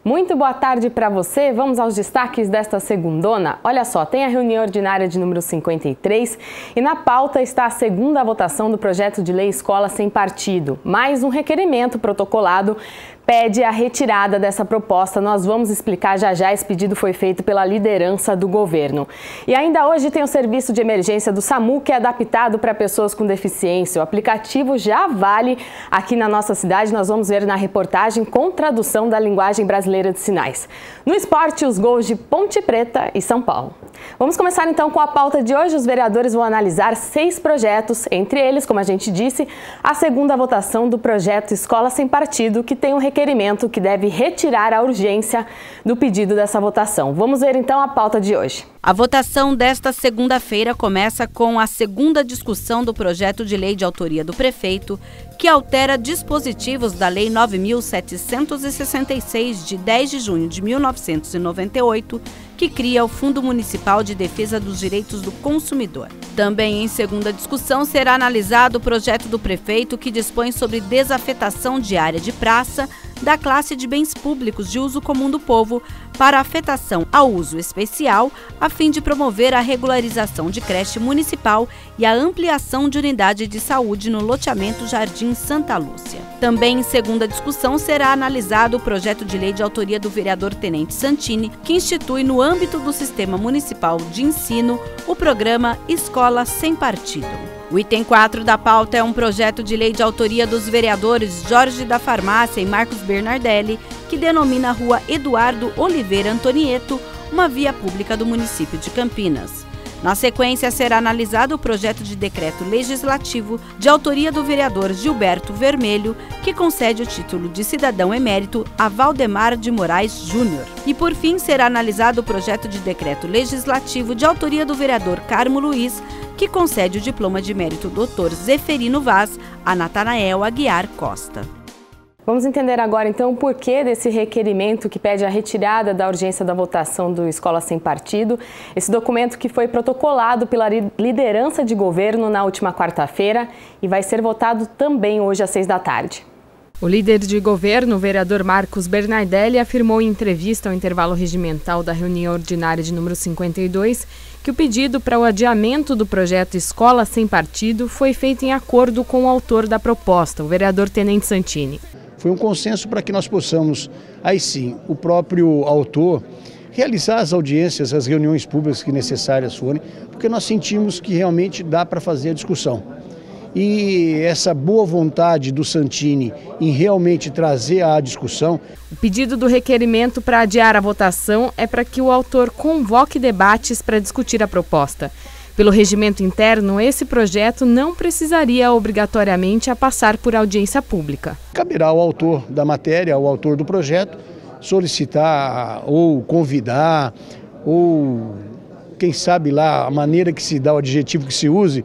Muito boa tarde para você. Vamos aos destaques desta segundona. Olha só, tem a reunião ordinária de número 53 e na pauta está a segunda votação do projeto de lei Escola Sem Partido. Mais um requerimento protocolado pede a retirada dessa proposta. Nós vamos explicar já já. Esse pedido foi feito pela liderança do governo. E ainda hoje tem o serviço de emergência do SAMU, que é adaptado para pessoas com deficiência. O aplicativo já vale aqui na nossa cidade. Nós vamos ver na reportagem com tradução da linguagem brasileira de sinais. No esporte, os gols de Ponte Preta e São Paulo. Vamos começar então com a pauta de hoje. Os vereadores vão analisar 6 projetos, entre eles, como a gente disse, a segunda votação do projeto Escola Sem Partido, que tem um requerimento que deve retirar a urgência do pedido dessa votação. Vamos ver então a pauta de hoje. A votação desta segunda-feira começa com a segunda discussão do projeto de lei de autoria do prefeito, que altera dispositivos da Lei 9.766, de 10 de junho de 1998, que cria o Fundo Municipal de Defesa dos Direitos do Consumidor. Também em segunda discussão será analisado o projeto do prefeito que dispõe sobre desafetação de área de praça da classe de bens públicos de uso comum do povo para afetação ao uso especial, a fim de promover a regularização de creche municipal e a ampliação de unidade de saúde no loteamento Jardim Santa Lúcia. Também em segunda discussão será analisado o projeto de lei de autoria do vereador Tenente Santini, que institui no âmbito do Sistema Municipal de Ensino o programa Escola Sem Partido. O item 4 da pauta é um projeto de lei de autoria dos vereadores Jorge da Farmácia e Marcos Bernardelli, que denomina a rua Eduardo Oliveira Antonieto uma via pública do município de Campinas. Na sequência, será analisado o projeto de decreto legislativo de autoria do vereador Gilberto Vermelho, que concede o título de cidadão emérito a Valdemar de Moraes Júnior. E, por fim, será analisado o projeto de decreto legislativo de autoria do vereador Carmo Luiz, que concede o diploma de mérito Dr. Zeferino Vaz a Natanael Aguiar Costa. Vamos entender agora, então, o porquê desse requerimento que pede a retirada da urgência da votação do Escola Sem Partido. Esse documento que foi protocolado pela liderança de governo na última quarta-feira e vai ser votado também hoje às 6 da tarde. O líder de governo, o vereador Marcos Bernardelli, afirmou em entrevista ao intervalo regimental da reunião ordinária de número 52 que o pedido para o adiamento do projeto Escola Sem Partido foi feito em acordo com o autor da proposta, o vereador Tenente Santini. Foi um consenso para que nós possamos, aí sim, o próprio autor, realizar as audiências, as reuniões públicas que necessárias forem, porque nós sentimos que realmente dá para fazer a discussão. E essa boa vontade do Santini em realmente trazer a discussão. O pedido do requerimento para adiar a votação é para que o autor convoque debates para discutir a proposta. Pelo regimento interno, esse projeto não precisaria obrigatoriamente passar por audiência pública. Caberá ao autor da matéria, ao autor do projeto, solicitar ou convidar, ou quem sabe lá a maneira que se dá, o adjetivo que se use,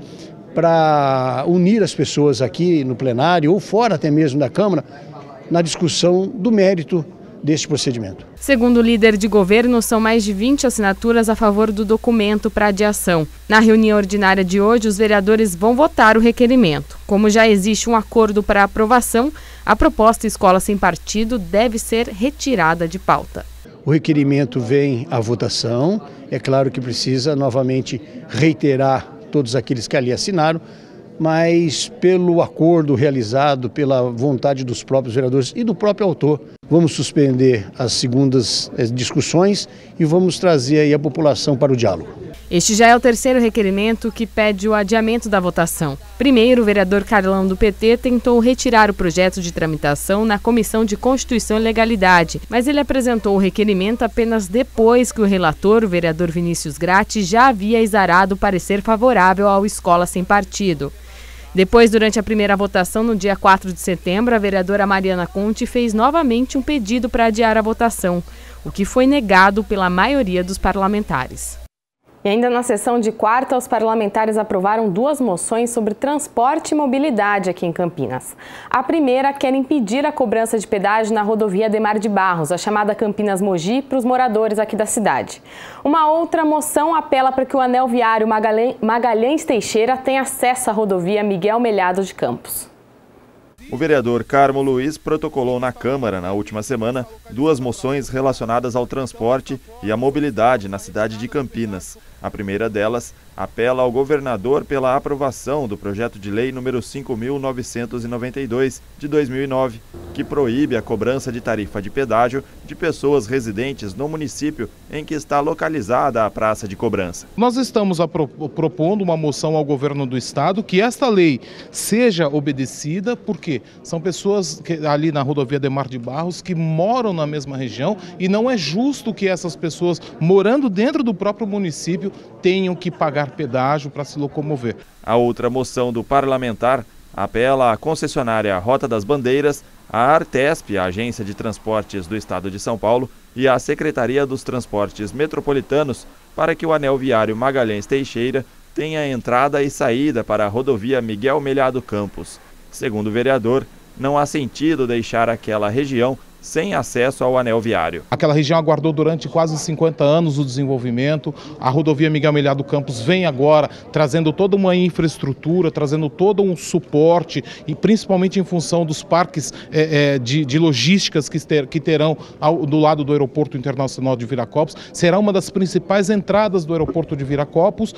para unir as pessoas aqui no plenário ou fora até mesmo da Câmara, na discussão do mérito deste procedimento. Segundo o líder de governo, são mais de 20 assinaturas a favor do documento para adiação. Na reunião ordinária de hoje, os vereadores vão votar o requerimento. Como já existe um acordo para aprovação, a proposta Escola Sem Partido deve ser retirada de pauta. O requerimento vem à votação. É claro que precisa novamente reiterar todos aqueles que ali assinaram, mas pelo acordo realizado, pela vontade dos próprios vereadores e do próprio autor, vamos suspender as segundas discussões e vamos trazer aí a população para o diálogo. Este já é o terceiro requerimento que pede o adiamento da votação. Primeiro, o vereador Carlão do PT tentou retirar o projeto de tramitação na Comissão de Constituição e Legalidade, mas ele apresentou o requerimento apenas depois que o relator, o vereador Vinícius Gratti, já havia exarado o parecer favorável ao Escola Sem Partido. Depois, durante a primeira votação, no dia 4 de setembro, a vereadora Mariana Conte fez novamente um pedido para adiar a votação, o que foi negado pela maioria dos parlamentares. E ainda na sessão de quarta, os parlamentares aprovaram 2 moções sobre transporte e mobilidade aqui em Campinas. A primeira quer impedir a cobrança de pedágio na rodovia Ademar de Barros, a chamada Campinas-Mogi, para os moradores aqui da cidade. Uma outra moção apela para que o anel viário Magalhães Teixeira tenha acesso à rodovia Miguel Melhado de Campos. O vereador Carmo Luiz protocolou na Câmara, na última semana, 2 moções relacionadas ao transporte e à mobilidade na cidade de Campinas. A primeira delas apela ao governador pela aprovação do projeto de lei número 5.992, de 2009, que proíbe a cobrança de tarifa de pedágio de pessoas residentes no município em que está localizada a praça de cobrança. Nós estamos propondo uma moção ao governo do estado que esta lei seja obedecida, porque são pessoas ali na rodovia Ademar de Barros que moram na mesma região e não é justo que essas pessoas, morando dentro do próprio município, tenham que pagar pedágio para se locomover. A outra moção do parlamentar apela à concessionária Rota das Bandeiras, à Artesp, a Agência de Transportes do Estado de São Paulo, e à Secretaria dos Transportes Metropolitanos para que o anel viário Magalhães Teixeira tenha entrada e saída para a rodovia Miguel Melhado Campos. Segundo o vereador, não há sentido deixar aquela região sem acesso ao anel viário. Aquela região aguardou durante quase 50 anos o desenvolvimento. A rodovia Miguel Melhado Campos vem agora trazendo toda uma infraestrutura, trazendo todo um suporte e principalmente em função dos parques de logísticas que terão do lado do Aeroporto Internacional de Viracopos. Será uma das principais entradas do aeroporto de Viracopos.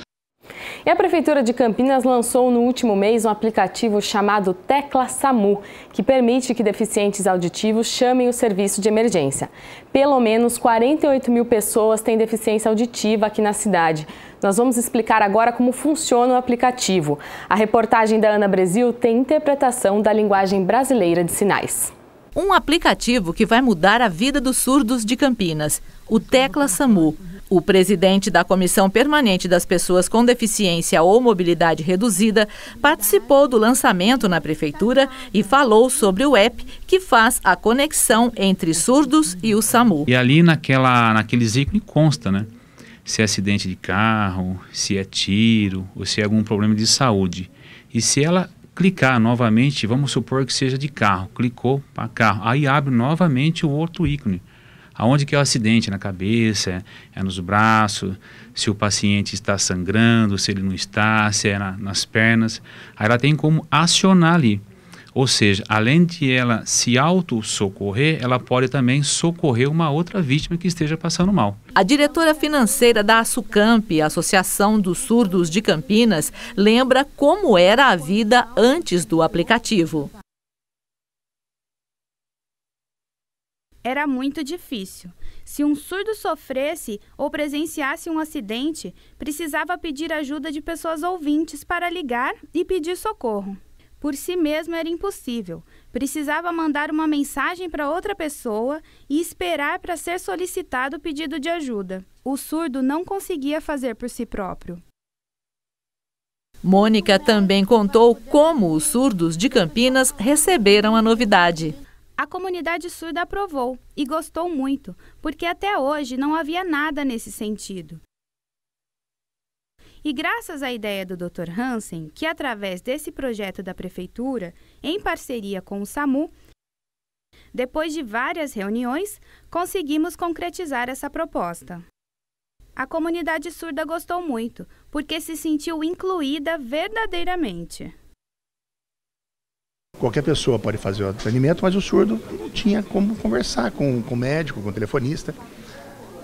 E a Prefeitura de Campinas lançou no último mês um aplicativo chamado Tecla SAMU, que permite que deficientes auditivos chamem o serviço de emergência. Pelo menos 48 mil pessoas têm deficiência auditiva aqui na cidade. Nós vamos explicar agora como funciona o aplicativo. A reportagem da Ana Brasil tem interpretação da linguagem brasileira de sinais. Um aplicativo que vai mudar a vida dos surdos de Campinas, o Tecla SAMU. O presidente da Comissão Permanente das Pessoas com Deficiência ou Mobilidade Reduzida participou do lançamento na Prefeitura e falou sobre o app que faz a conexão entre surdos e o SAMU. E ali naqueles ícones consta, né? Se é acidente de carro, se é tiro ou se é algum problema de saúde. E se ela clicar novamente, vamos supor que seja de carro, clicou para carro, aí abre novamente o outro ícone. Aonde que é o acidente? Na cabeça, é nos braços, se o paciente está sangrando, se ele não está, se é nas pernas. Aí ela tem como acionar ali. Ou seja, além de ela se auto-socorrer, ela pode também socorrer uma outra vítima que esteja passando mal. A diretora financeira da ASUCAMP, Associação dos Surdos de Campinas, lembra como era a vida antes do aplicativo. Era muito difícil. Se um surdo sofresse ou presenciasse um acidente, precisava pedir ajuda de pessoas ouvintes para ligar e pedir socorro. Por si mesmo era impossível. Precisava mandar uma mensagem para outra pessoa e esperar para ser solicitado o pedido de ajuda. O surdo não conseguia fazer por si próprio. Mônica também contou como os surdos de Campinas receberam a novidade. A comunidade surda aprovou e gostou muito, porque até hoje não havia nada nesse sentido. E graças à ideia do Dr. Hansen, que através desse projeto da Prefeitura, em parceria com o SAMU, depois de várias reuniões, conseguimos concretizar essa proposta. A comunidade surda gostou muito, porque se sentiu incluída verdadeiramente. Qualquer pessoa pode fazer o atendimento, mas o surdo não tinha como conversar com o médico, com o telefonista.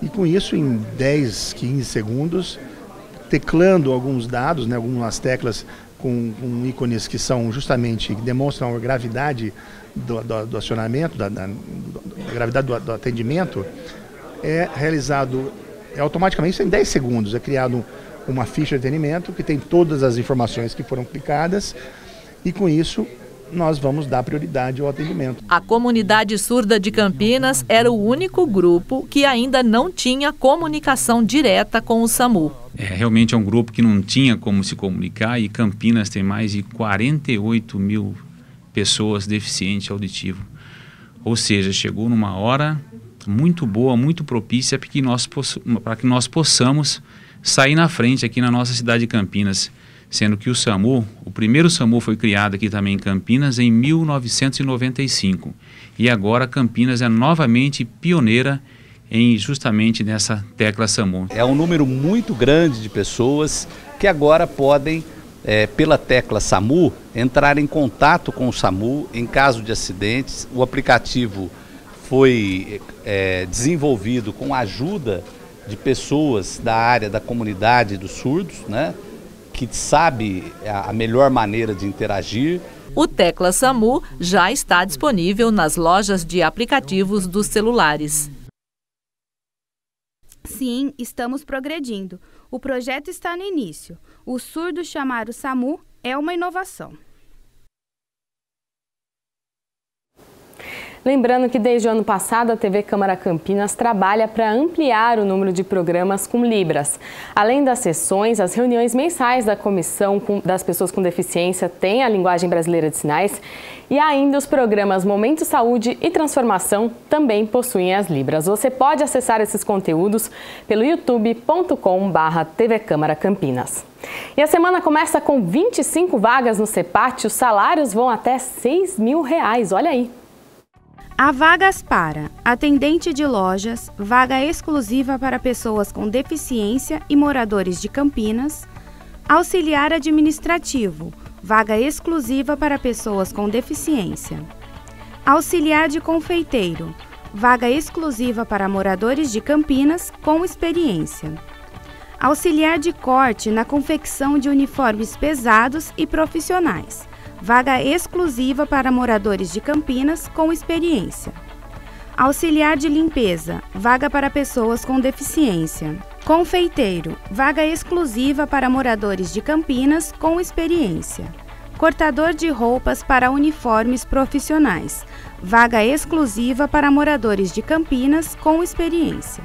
E com isso, em 10, 15 segundos, teclando alguns dados, né, algumas teclas com ícones que são justamente, que demonstram a gravidade do acionamento, da gravidade do atendimento, é realizado automaticamente, isso em 10 segundos. É criado uma ficha de atendimento que tem todas as informações que foram clicadas e com isso nós vamos dar prioridade ao atendimento. A comunidade surda de Campinas era o único grupo que ainda não tinha comunicação direta com o SAMU. Realmente é um grupo que não tinha como se comunicar e Campinas tem mais de 48 mil pessoas deficientes auditivas. Ou seja, chegou numa hora muito boa, muito propícia para que nós possamos sair na frente aqui na nossa cidade de Campinas. Sendo que o SAMU, o primeiro SAMU foi criado aqui também em Campinas em 1995. E agora Campinas é novamente pioneira justamente nessa tecla SAMU. É um número muito grande de pessoas que agora podem pela tecla SAMU, entrar em contato com o SAMU em caso de acidentes. O aplicativo foi desenvolvido com a ajuda de pessoas da área da comunidade dos surdos, né, que sabe a melhor maneira de interagir. O Tecla SAMU já está disponível nas lojas de aplicativos dos celulares. Sim, estamos progredindo. O projeto está no início. O surdo chamar o SAMU é uma inovação. Lembrando que desde o ano passado a TV Câmara Campinas trabalha para ampliar o número de programas com Libras. Além das sessões, as reuniões mensais da Comissão das Pessoas com Deficiência têm a linguagem brasileira de sinais e ainda os programas Momento Saúde e Transformação também possuem as Libras. Você pode acessar esses conteúdos pelo youtube.com/TV Câmara Campinas. E a semana começa com 25 vagas no CEPAT, os salários vão até R$6 mil, olha aí. Há vagas para atendente de lojas, vaga exclusiva para pessoas com deficiência e moradores de Campinas, auxiliar administrativo, vaga exclusiva para pessoas com deficiência, auxiliar de confeiteiro, vaga exclusiva para moradores de Campinas com experiência, auxiliar de corte na confecção de uniformes pesados e profissionais, vaga exclusiva para moradores de Campinas com experiência. Auxiliar de limpeza, vaga para pessoas com deficiência. Confeiteiro, vaga exclusiva para moradores de Campinas com experiência. Cortador de roupas para uniformes profissionais, vaga exclusiva para moradores de Campinas com experiência.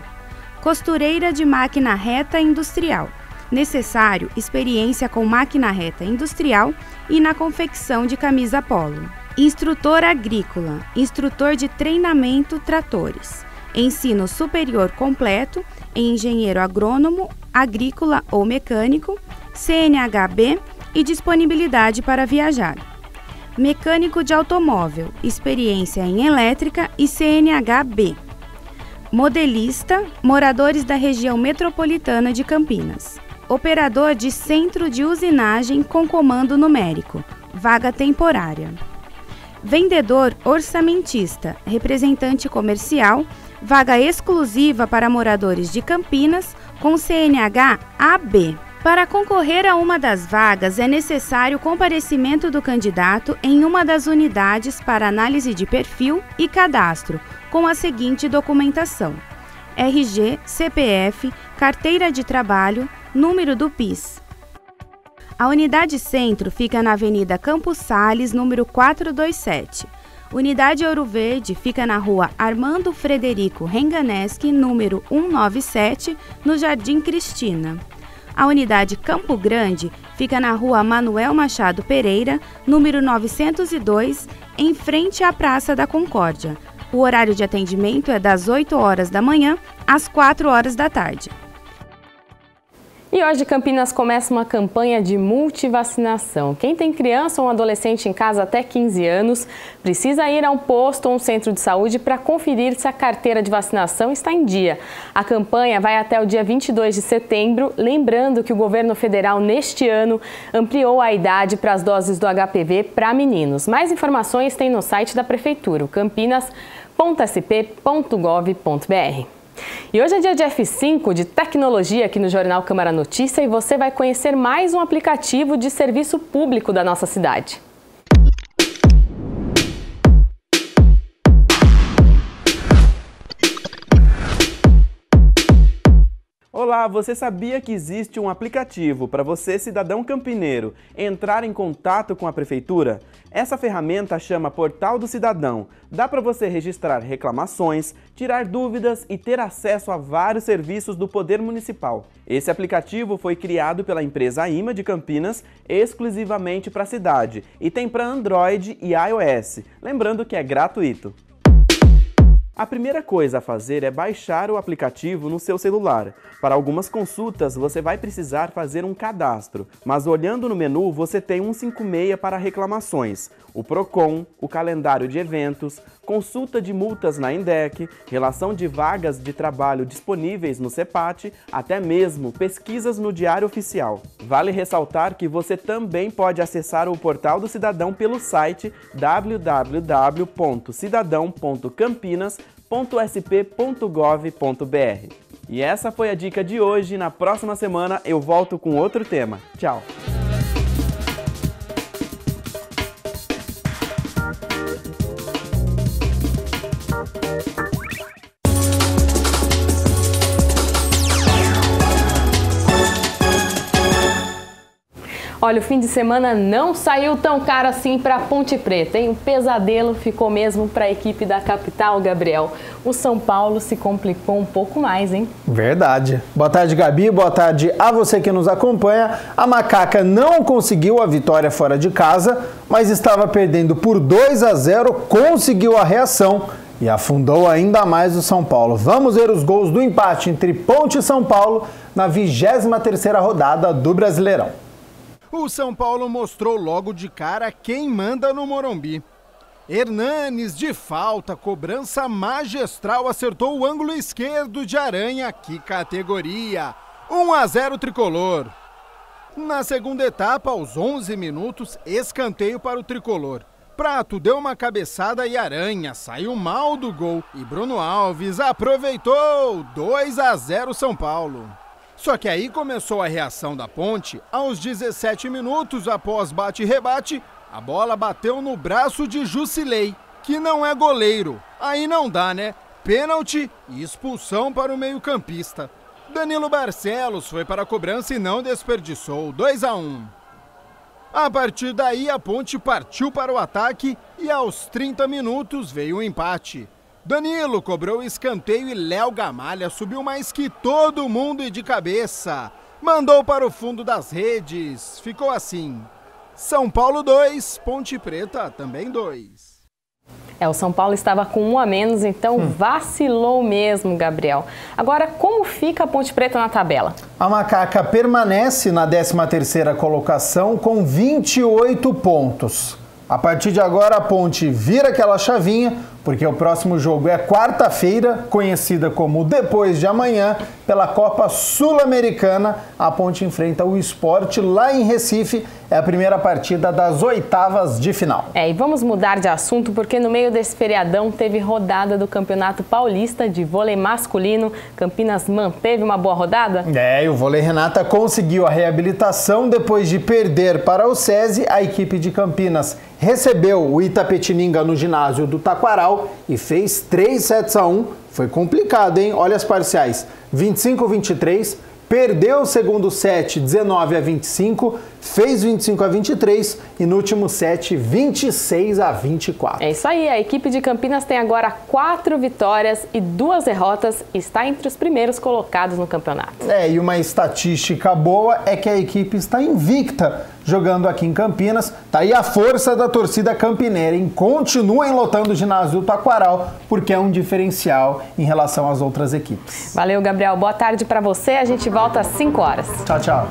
Costureira de máquina reta industrial, necessário experiência com máquina reta industrial e na confecção de camisa polo. Instrutor agrícola, instrutor de treinamento tratores. Ensino superior completo em engenheiro agrônomo, agrícola ou mecânico, CNH-B e disponibilidade para viajar. Mecânico de automóvel, experiência em elétrica e CNH-B. Modelista, moradores da região metropolitana de Campinas. Operador de centro de usinagem com comando numérico, vaga temporária. Vendedor orçamentista, representante comercial, vaga exclusiva para moradores de Campinas com CNH AB. Para concorrer a uma das vagas é necessário comparecimento do candidato em uma das unidades para análise de perfil e cadastro, com a seguinte documentação: RG, CPF, carteira de trabalho, número do PIS. A unidade centro fica na Avenida Campos Sales, número 427. Unidade Ouro Verde fica na Rua Armando Frederico Renganeschi, número 197, no Jardim Cristina. A unidade Campo Grande fica na Rua Manuel Machado Pereira, número 902, em frente à Praça da Concórdia. O horário de atendimento é das 8 horas da manhã às 4 horas da tarde. E hoje Campinas começa uma campanha de multivacinação. Quem tem criança ou um adolescente em casa até 15 anos precisa ir a um posto ou um centro de saúde para conferir se a carteira de vacinação está em dia. A campanha vai até o dia 22 de setembro, lembrando que o governo federal neste ano ampliou a idade para as doses do HPV para meninos. Mais informações tem no site da Prefeitura, campinas.sp.gov.br. E hoje é dia de F5, de tecnologia aqui no Jornal Câmara Notícia, e você vai conhecer mais um aplicativo de serviço público da nossa cidade. Olá, você sabia que existe um aplicativo para você, cidadão campineiro, entrar em contato com a Prefeitura? Essa ferramenta chama Portal do Cidadão. Dá para você registrar reclamações, tirar dúvidas e ter acesso a vários serviços do Poder Municipal. Esse aplicativo foi criado pela empresa AIMA de Campinas exclusivamente para a cidade e tem para Android e iOS, lembrando que é gratuito. A primeira coisa a fazer é baixar o aplicativo no seu celular. Para algumas consultas, você vai precisar fazer um cadastro, mas olhando no menu você tem 156 para reclamações, o PROCON, o calendário de eventos, consulta de multas na INDEC, relação de vagas de trabalho disponíveis no CEPAT, até mesmo pesquisas no Diário Oficial. Vale ressaltar que você também pode acessar o Portal do Cidadão pelo site www.cidadão.campinas.sp.gov.br. E essa foi a dica de hoje. Na próxima semana eu volto com outro tema. Tchau! Olha, o fim de semana não saiu tão caro assim para Ponte Preta, hein? O pesadelo ficou mesmo para a equipe da capital, Gabriel. O São Paulo se complicou um pouco mais, hein? Verdade. Boa tarde, Gabi. Boa tarde a você que nos acompanha. A Macaca não conseguiu a vitória fora de casa, mas estava perdendo por 2-0, conseguiu a reação e afundou ainda mais o São Paulo. Vamos ver os gols do empate entre Ponte e São Paulo na 23ª rodada do Brasileirão. O São Paulo mostrou logo de cara quem manda no Morumbi. Hernanes, de falta, cobrança magistral, acertou o ângulo esquerdo de Aranha. Que categoria! 1-0 tricolor. Na segunda etapa, aos 11 minutos, escanteio para o tricolor. Prato deu uma cabeçada e Aranha saiu mal do gol. E Bruno Alves aproveitou. 2-0 São Paulo. Só que aí começou a reação da Ponte. Aos 17 minutos, após bate-rebate, a bola bateu no braço de Jusilei, que não é goleiro. Aí não dá, né? Pênalti e expulsão para o meio-campista. Danilo Barcelos foi para a cobrança e não desperdiçou. 2-1. A partir daí, a Ponte partiu para o ataque e aos 30 minutos veio o empate. Danilo cobrou escanteio e Léo Gamalha subiu mais que todo mundo e de cabeça. Mandou para o fundo das redes. Ficou assim. São Paulo 2, Ponte Preta também 2. O São Paulo estava com 1 a menos, então vacilou mesmo, Gabriel. Agora, como fica a Ponte Preta na tabela? A Macaca permanece na 13ª colocação com 28 pontos. A partir de agora, a Ponte vira aquela chavinha, porque o próximo jogo é quarta-feira, conhecida como depois de amanhã, pela Copa Sul-Americana. A Ponte enfrenta o Sport lá em Recife. É a primeira partida das oitavas de final. E vamos mudar de assunto, porque no meio desse feriadão teve rodada do Campeonato Paulista de vôlei masculino. Campinas manteve uma boa rodada? E o Vôlei Renata conseguiu a reabilitação depois de perder para o SESI. A equipe de Campinas recebeu o Itapetininga no ginásio do Taquaral e fez 3-1. Foi complicado, hein? Olha as parciais. 25-23, perdeu o segundo set 19-25, fez 25-23 e no último set 26-24. É isso aí, a equipe de Campinas tem agora 4 vitórias e 2 derrotas e está entre os primeiros colocados no campeonato. E uma estatística boa é que a equipe está invicta jogando aqui em Campinas. Tá aí a força da torcida campineira, hein? Continuem lotando o ginásio do Taquaral, porque é um diferencial em relação às outras equipes. Valeu, Gabriel. Boa tarde para você. A gente volta às 5 horas. Tchau, tchau.